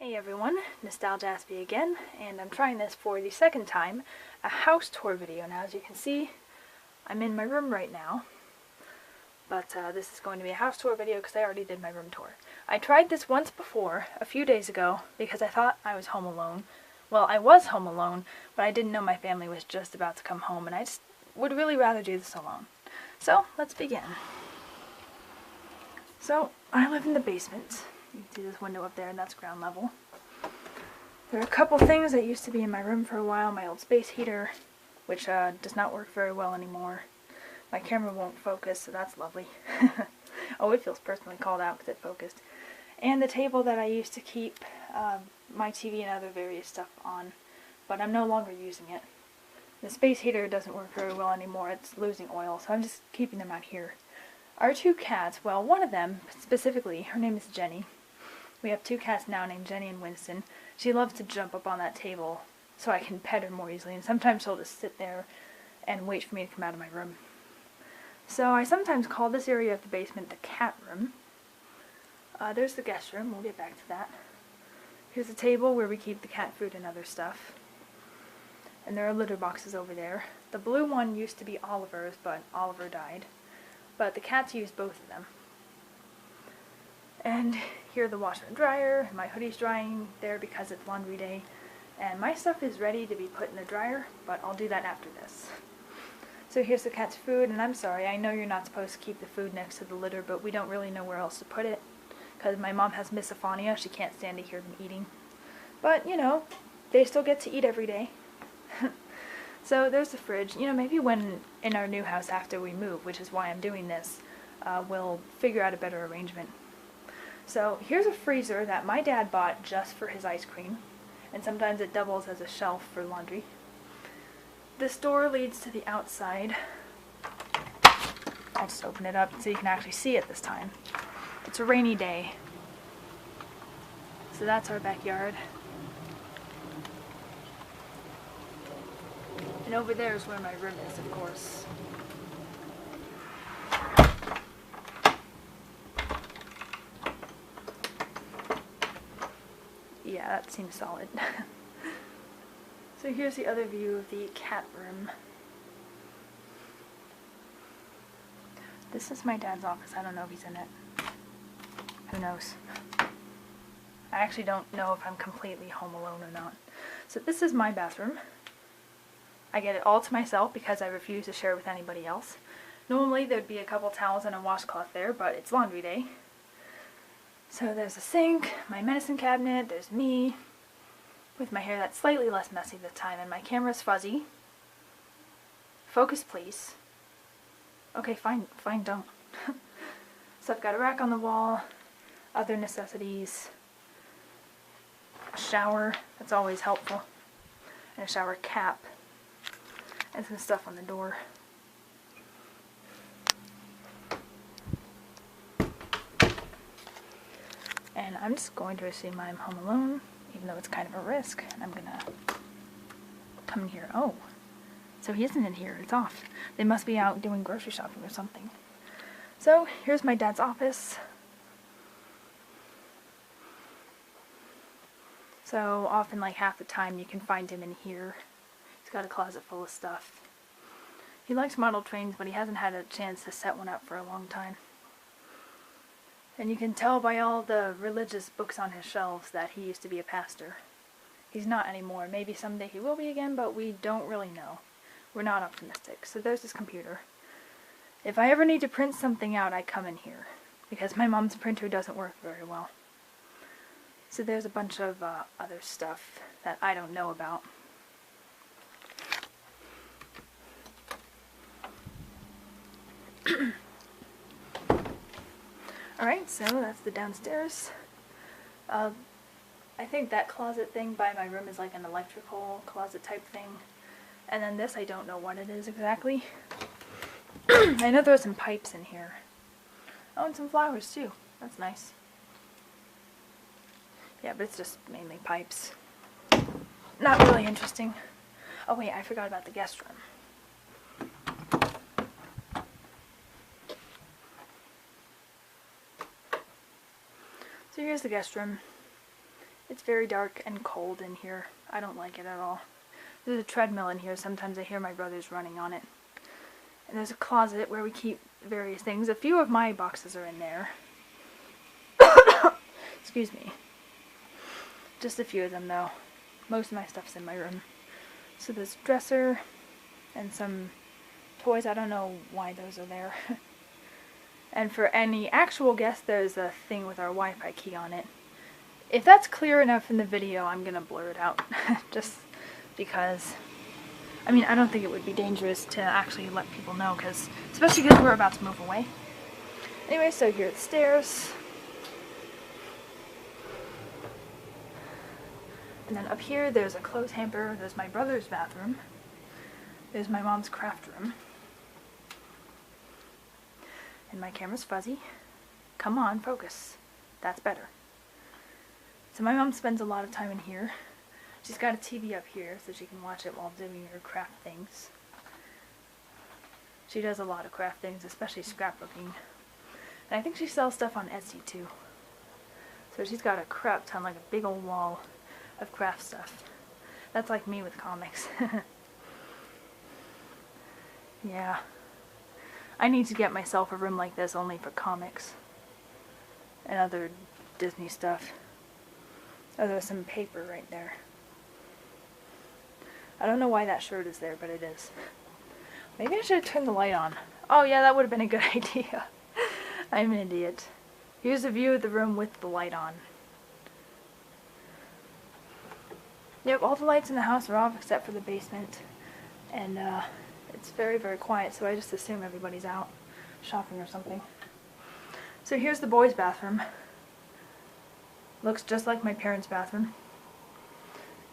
Hey everyone, nostalgiaspie again, and I'm trying this for the second time, a house tour video. Now as you can see, I'm in my room right now, but this is going to be a house tour video because I already did my room tour. I tried this once before, a few days ago, because I thought I was home alone. Well, I was home alone, but I didn't know my family was just about to come home, and I just would really rather do this alone. So, let's begin. So, I live in the basement. You can see this window up there, and that's ground level. There are a couple things that used to be in my room for a while. My old space heater, which does not work very well anymore. My camera won't focus, so that's lovely. Oh, it feels personally called out because it focused. And the table that I used to keep my TV and other various stuff on, but I'm no longer using it. The space heater doesn't work very well anymore. It's losing oil, so I'm just keeping them out here. Our two cats, well, one of them specifically, her name is Jenny. We have two cats now named Jenny and Winston. She loves to jump up on that table so I can pet her more easily, and sometimes she'll just sit there and wait for me to come out of my room. So I sometimes call this area of the basement the cat room. There's the guest room. We'll get back to that. Here's a table where we keep the cat food and other stuff. And there are litter boxes over there. The blue one used to be Oliver's, but Oliver died. But the cats use both of them. And here the washer and dryer. My hoodie's drying there because it's laundry day. And my stuff is ready to be put in the dryer, but I'll do that after this. So here's the cat's food, and I'm sorry, I know you're not supposed to keep the food next to the litter, but we don't really know where else to put it. Because my mom has misophonia, she can't stand to hear them eating. But, you know, they still get to eat every day. So there's the fridge. You know, maybe when in our new house after we move, which is why I'm doing this, we'll figure out a better arrangement. So here's a freezer that my dad bought just for his ice cream, and sometimes it doubles as a shelf for laundry. This door leads to the outside. I'll just open it up so you can actually see it this time. It's a rainy day. So that's our backyard. And over there is where my room is, of course. Yeah, that seems solid. So here's the other view of the cat room. This is my dad's office. I don't know if he's in it. Who knows? I actually don't know if I'm completely home alone or not. So this is my bathroom. I get it all to myself because I refuse to share with anybody else. Normally there'd be a couple towels and a washcloth there, but it's laundry day. So there's a sink, my medicine cabinet, there's me, with my hair that's slightly less messy this time, and my camera's fuzzy. Focus, please. Okay, fine, don't. So I've got a rack on the wall, other necessities, a shower, that's always helpful, and a shower cap, and some stuff on the door. And I'm just going to assume I'm home alone, even though it's kind of a risk. And I'm gonna come in here. Oh, so he isn't in here. It's off. They must be out doing grocery shopping or something. So here's my dad's office. So often, like half the time, you can find him in here. He's got a closet full of stuff. He likes model trains, but he hasn't had a chance to set one up for a long time. And you can tell by all the religious books on his shelves that he used to be a pastor. He's not anymore. Maybe someday he will be again, but we don't really know. We're not optimistic. So there's his computer. If I ever need to print something out, I come in here, because my mom's printer doesn't work very well. So there's a bunch of other stuff that I don't know about. Alright, so that's the downstairs. I think that closet thing by my room is like an electrical closet type thing. And then this, I don't know what it is exactly. I know there's some pipes in here. Oh, and some flowers too. That's nice. Yeah, but it's just mainly pipes. Not really interesting. Oh wait, I forgot about the guest room. So here's the guest room. It's very dark and cold in here. I don't like it at all. There's a treadmill in here. Sometimes I hear my brothers running on it. And there's a closet where we keep various things. A few of my boxes are in there. Excuse me. Just a few of them though. Most of my stuff's in my room. So there's a dresser and some toys. I don't know why those are there. And for any actual guests, there's a thing with our Wi-Fi key on it. If that's clear enough in the video, I'm gonna blur it out. Just because, I mean, I don't think it would be dangerous to actually let people know, especially because we're about to move away. Anyway, so here are the stairs. And then up here, there's a clothes hamper. There's my brother's bathroom. There's my mom's craft room. And my camera's fuzzy. Come on, focus. That's better. So my mom spends a lot of time in here. She's got a TV up here so she can watch it while doing her craft things. She does a lot of craft things, especially scrapbooking. And I think she sells stuff on Etsy too. So she's got a crap ton, like a big old wall of craft stuff. That's like me with comics. Yeah. I need to get myself a room like this only for comics and other Disney stuff. Oh, there's some paper right there. I don't know why that shirt is there, but it is. Maybe I should have turned the light on. Oh yeah, that would have been a good idea. I'm an idiot. Here's a view of the room with the light on. Yep, all the lights in the house are off except for the basement. And it's very, very quiet, so I just assume everybody's out shopping or something. So here's the boys' bathroom. Looks just like my parents' bathroom.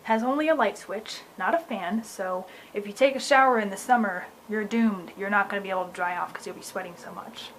Has only a light switch, not a fan, so if you take a shower in the summer, you're doomed. You're not going to be able to dry off because you'll be sweating so much.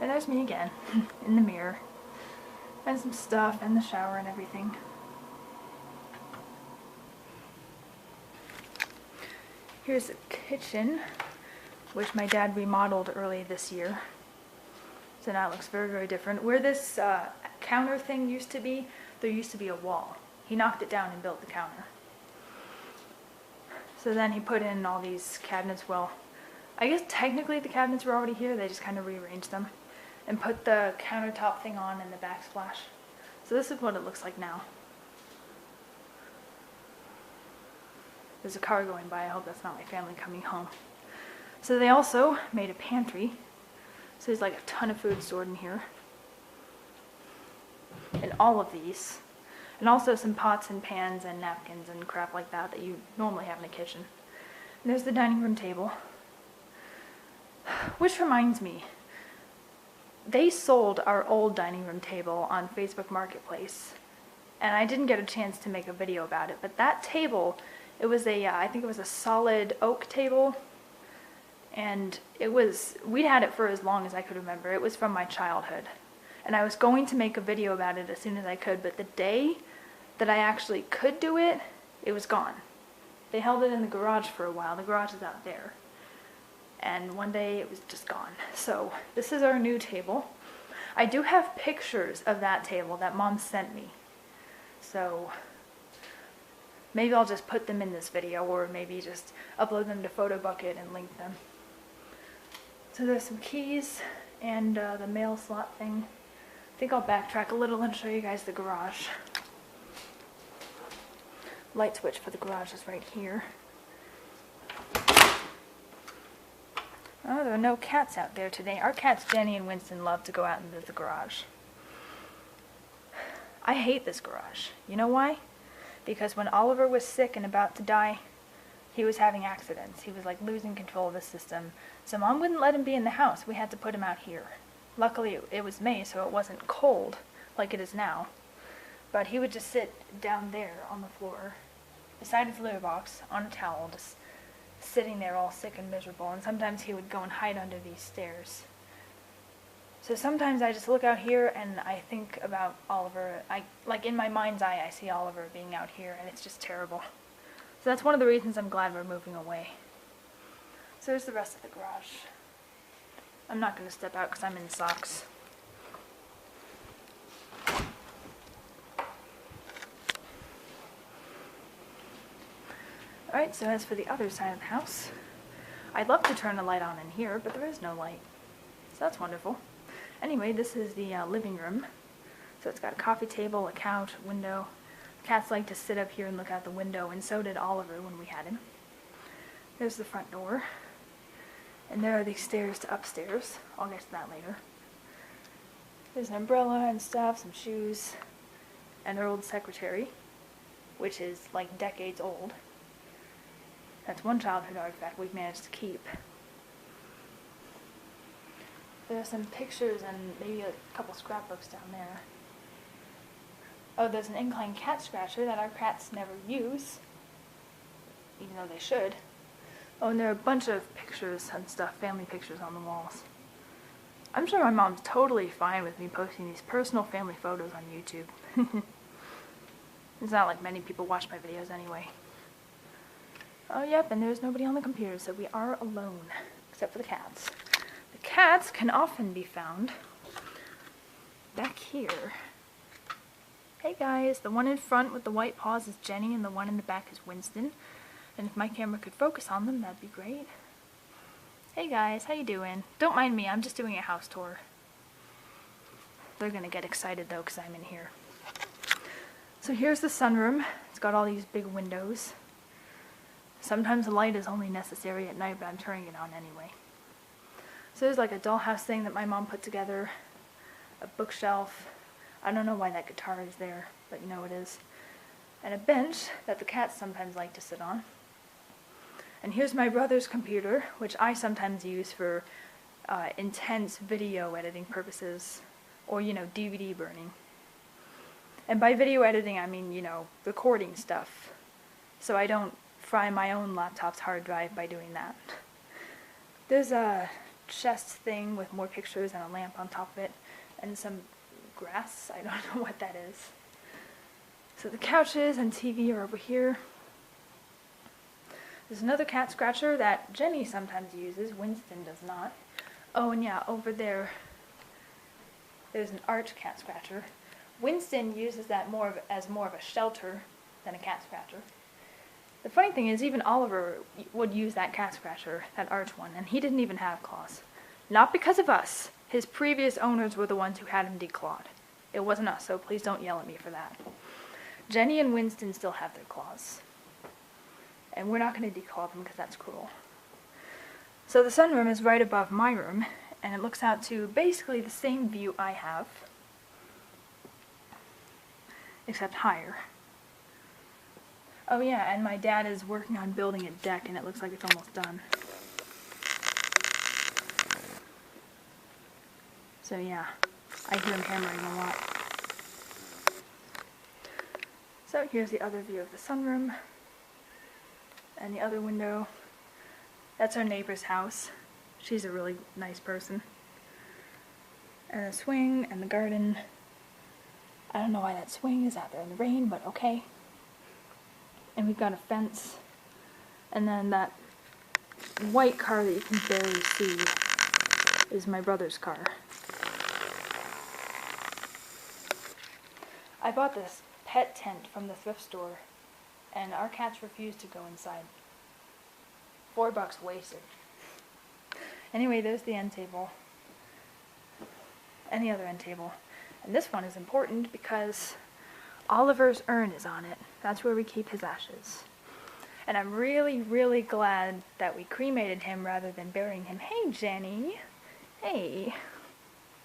And there's me again, in the mirror. And some stuff, and the shower and everything. Here's the kitchen, which my dad remodeled early this year. So now it looks very, very different. Where this counter thing used to be, there used to be a wall. He knocked it down and built the counter. So then he put in all these cabinets. Well, I guess technically the cabinets were already here, they just kind of rearranged them. And put the countertop thing on and the backsplash. So this is what it looks like now. There's a car going by, I hope that's not my family coming home. So they also made a pantry. So there's like a ton of food stored in here. And all of these. And also some pots and pans and napkins and crap like that that you normally have in a kitchen. And there's the dining room table. Which reminds me, they sold our old dining room table on Facebook Marketplace. And I didn't get a chance to make a video about it, but that table, it was a, I think it was a solid oak table. And it was, we'd had it for as long as I could remember. It was from my childhood. And I was going to make a video about it as soon as I could, but the day that I actually could do it, it was gone. They held it in the garage for a while. The garage is out there. And one day it was just gone. So this is our new table. I do have pictures of that table that Mom sent me. So maybe I'll just put them in this video, or maybe just upload them to PhotoBucket and link them. So there's some keys and the mail slot thing. I think I'll backtrack a little and show you guys the garage. Light switch for the garage is right here. Oh, there are no cats out there today. Our cats, Jenny and Winston, love to go out into the garage. I hate this garage. You know why? Because when Oliver was sick and about to die, he was having accidents. He was like losing control of the system. So Mom wouldn't let him be in the house. We had to put him out here. Luckily it was May, so it wasn't cold like it is now. But he would just sit down there on the floor beside his litter box on a towel, just sitting there all sick and miserable. And sometimes he would go and hide under these stairs. So sometimes I just look out here and I think about Oliver. Like in my mind's eye, I see Oliver being out here, and it's just terrible. So that's one of the reasons I'm glad we're moving away. So there's the rest of the garage. I'm not going to step out because I'm in socks. Alright, so as for the other side of the house, I'd love to turn the light on in here, but there is no light. So that's wonderful. Anyway, this is the living room. So it's got a coffee table, a couch, a window. Cats like to sit up here and look out the window, and so did Oliver when we had him. There's the front door. And there are the stairs to upstairs. I'll get to that later. There's an umbrella and stuff, some shoes, and our old secretary, which is like decades old. That's one childhood artifact we've managed to keep. There are some pictures and maybe a couple scrapbooks down there. Oh, there's an incline cat scratcher that our cats never use, even though they should. Oh, and there are a bunch of pictures and stuff, family pictures on the walls. I'm sure my mom's totally fine with me posting these personal family photos on YouTube. It's not like many people watch my videos anyway. Oh, yep, and there's nobody on the computer, so we are alone, except for the cats. The cats can often be found back here. Hey guys, the one in front with the white paws is Jenny, and the one in the back is Winston. And if my camera could focus on them, that'd be great. Hey guys, how you doing? Don't mind me, I'm just doing a house tour. They're gonna get excited though, because I'm in here. So here's the sunroom. It's got all these big windows. Sometimes the light is only necessary at night, but I'm turning it on anyway. So there's like a dollhouse thing that my mom put together, a bookshelf. I don't know why that guitar is there, but you know it is. And a bench that the cats sometimes like to sit on. And here's my brother's computer, which I sometimes use for intense video editing purposes, or, you know, DVD burning. And by video editing, I mean, you know, recording stuff. So I don't fry my own laptop's hard drive by doing that. There's a chest thing with more pictures and a lamp on top of it, and some grass. I don't know what that is. So the couches and TV are over here. There's another cat scratcher that Jenny sometimes uses. Winston does not. Oh, and yeah, over there, there's an arch cat scratcher. Winston uses that as more of a shelter than a cat scratcher. The funny thing is, even Oliver would use that cat scratcher, that arch one, and he didn't even have claws. Not because of us. His previous owners were the ones who had him declawed. It wasn't us, so please don't yell at me for that. Jenny and Winston still have their claws. And we're not going to declaw them because that's cruel. So the sunroom is right above my room, and it looks out to basically the same view I have, except higher. Oh yeah, and my dad is working on building a deck, and it looks like it's almost done. So yeah, I hear him hammering a lot. So here's the other view of the sunroom, and the other window. That's our neighbor's house. She's a really nice person. And a swing, and the garden. I don't know why that swing is out there in the rain, but okay. And we've got a fence. And then that white car that you can barely see is my brother's car. I bought this pet tent from the thrift store, and our cats refused to go inside. $4 wasted. Anyway, there's the end table. And the other end table. And this one is important because Oliver's urn is on it. That's where we keep his ashes. And I'm really, really glad that we cremated him rather than burying him. Hey, Jenny. Hey.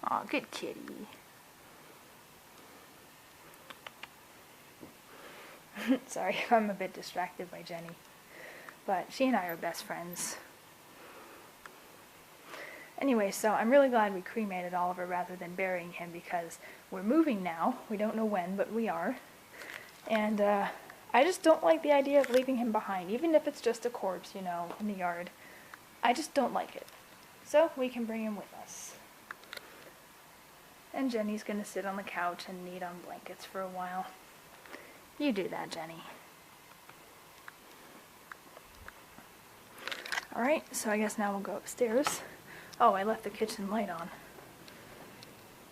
Aw, good kitty. Sorry if I'm a bit distracted by Jenny. But she and I are best friends. Anyway, so I'm really glad we cremated Oliver rather than burying him because we're moving now. We don't know when, but we are. And I just don't like the idea of leaving him behind, even if it's just a corpse, you know, in the yard. I just don't like it. So we can bring him with us. And Jenny's going to sit on the couch and knead on blankets for a while. You do that, Jenny. Alright, so I guess now we'll go upstairs. Oh, I left the kitchen light on.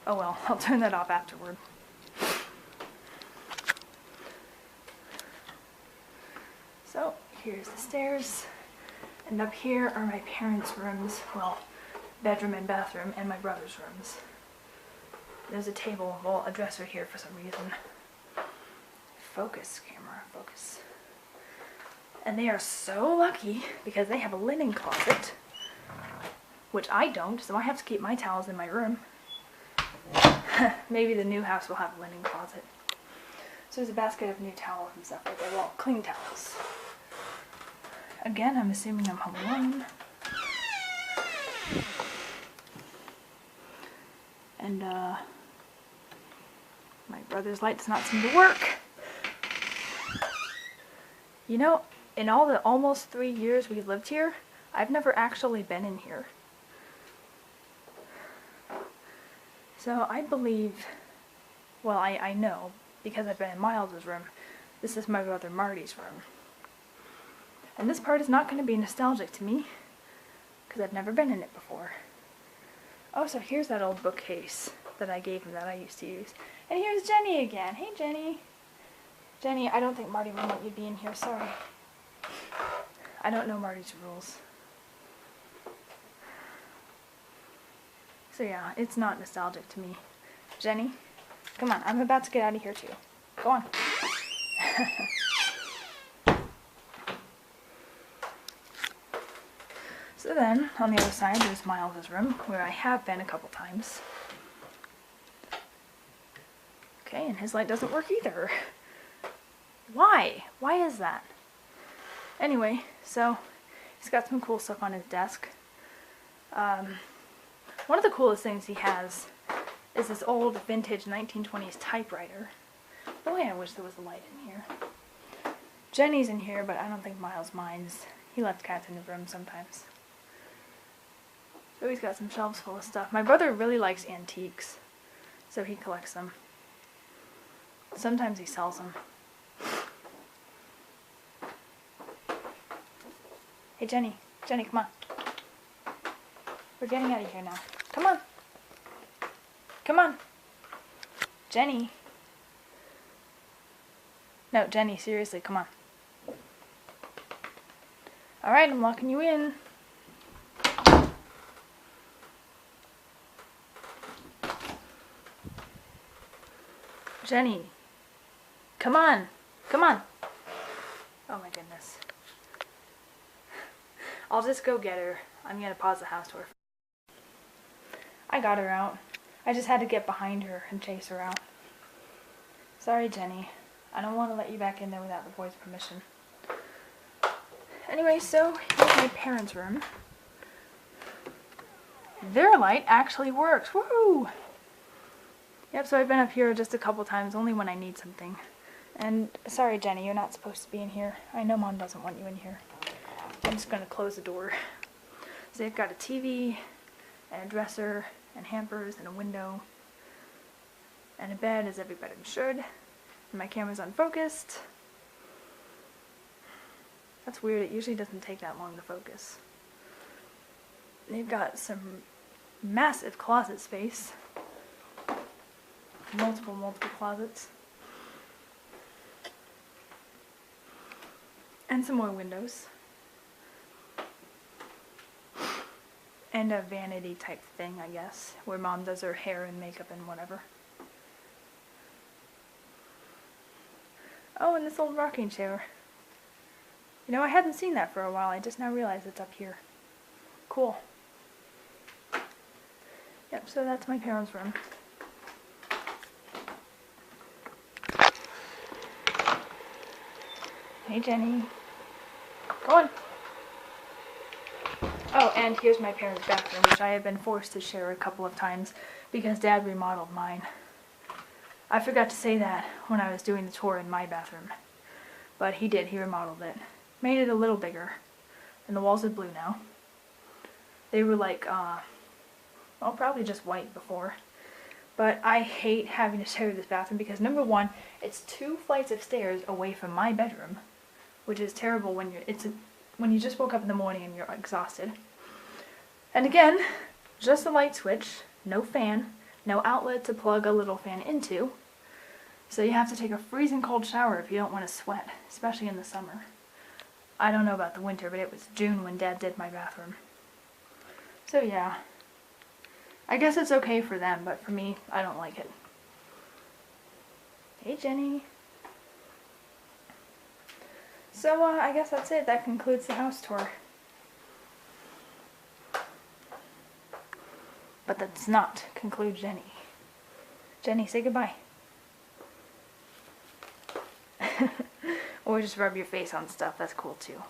Oh well, I'll turn that off afterward. So, Here's the stairs. And up here are my parents' rooms. Well, bedroom and bathroom, and my brother's rooms. There's a table, well, a dresser here for some reason. Focus, camera, focus. And they are so lucky because they have a linen closet, which I don't, so I have to keep my towels in my room. Maybe the new house will have a linen closet. So there's a basket of new towels and stuff right there. Well, clean towels. Again, I'm assuming I'm home alone. And my brother's light does not seem to work. You know, in all the almost 3 years we've lived here, I've never actually been in here. So I believe, well, I know, because I've been in Miles' room, this is my brother Marty's room. And this part is not going to be nostalgic to me, because I've never been in it before. Oh, so here's that old bookcase that I gave him that I used to use. And here's Jenny again. Hey, Jenny. Jenny, I don't think Marty will let you be in here, sorry. I don't know Marty's rules. So yeah, it's not nostalgic to me. Jenny, come on, I'm about to get out of here too. Go on. So then, on the other side, there's Miles' room, where I have been a couple times. Okay, and his light doesn't work either. Why? Why is that? Anyway, so he's got some cool stuff on his desk. One of the coolest things he has is this old vintage 1920s typewriter. Boy, I wish there was a light in here. Jenny's in here, but I don't think Miles minds. He left cats in the room sometimes. So he's got some shelves full of stuff. My brother really likes antiques, so he collects them. Sometimes he sells them. Hey, Jenny. Jenny, come on. We're getting out of here now. Come on. Come on. Jenny. No, Jenny, seriously, come on. Alright, I'm locking you in. Jenny. Come on. Come on. Oh my goodness. I'll just go get her. I'm gonna pause the house tour. I got her out. I just had to get behind her and chase her out. Sorry, Jenny. I don't want to let you back in there without the boys' permission. Anyway, so here's my parents' room. Their light actually works. Woohoo! Yep, so I've been up here just a couple times, only when I need something. And sorry, Jenny, you're not supposed to be in here. I know Mom doesn't want you in here. I'm just going to close the door. So they've got a TV, and a dresser, and hampers, and a window, and a bed, as every bedroom should. And my camera's unfocused. That's weird, it usually doesn't take that long to focus. They've got some massive closet space. Multiple closets. And some more windows. And a vanity type thing, I guess, where Mom does her hair and makeup and whatever. Oh, and this old rocking chair. You know, I hadn't seen that for a while. I just now realized it's up here. Cool. Yep, so that's my parents' room. Hey, Jenny. Go on. Oh, and here's my parents' bathroom, which I have been forced to share a couple of times because Dad remodeled mine. I forgot to say that when I was doing the tour in my bathroom. But he did, he remodeled it. Made it a little bigger. And the walls are blue now. They were like, well, probably just white before. But I hate having to share this bathroom because number one, it's 2 flights of stairs away from my bedroom, which is terrible when you just woke up in the morning and you're exhausted. And again, just a light switch, no fan, no outlet to plug a little fan into. So you have to take a freezing cold shower if you don't want to sweat, especially in the summer. I don't know about the winter, but it was June when Dad did my bathroom. So yeah. I guess it's okay for them, but for me, I don't like it. Hey, Jenny. So, I guess that's it. That concludes the house tour. But that does not conclude Jenny. Jenny, say goodbye. Or just rub your face on stuff. That's cool, too.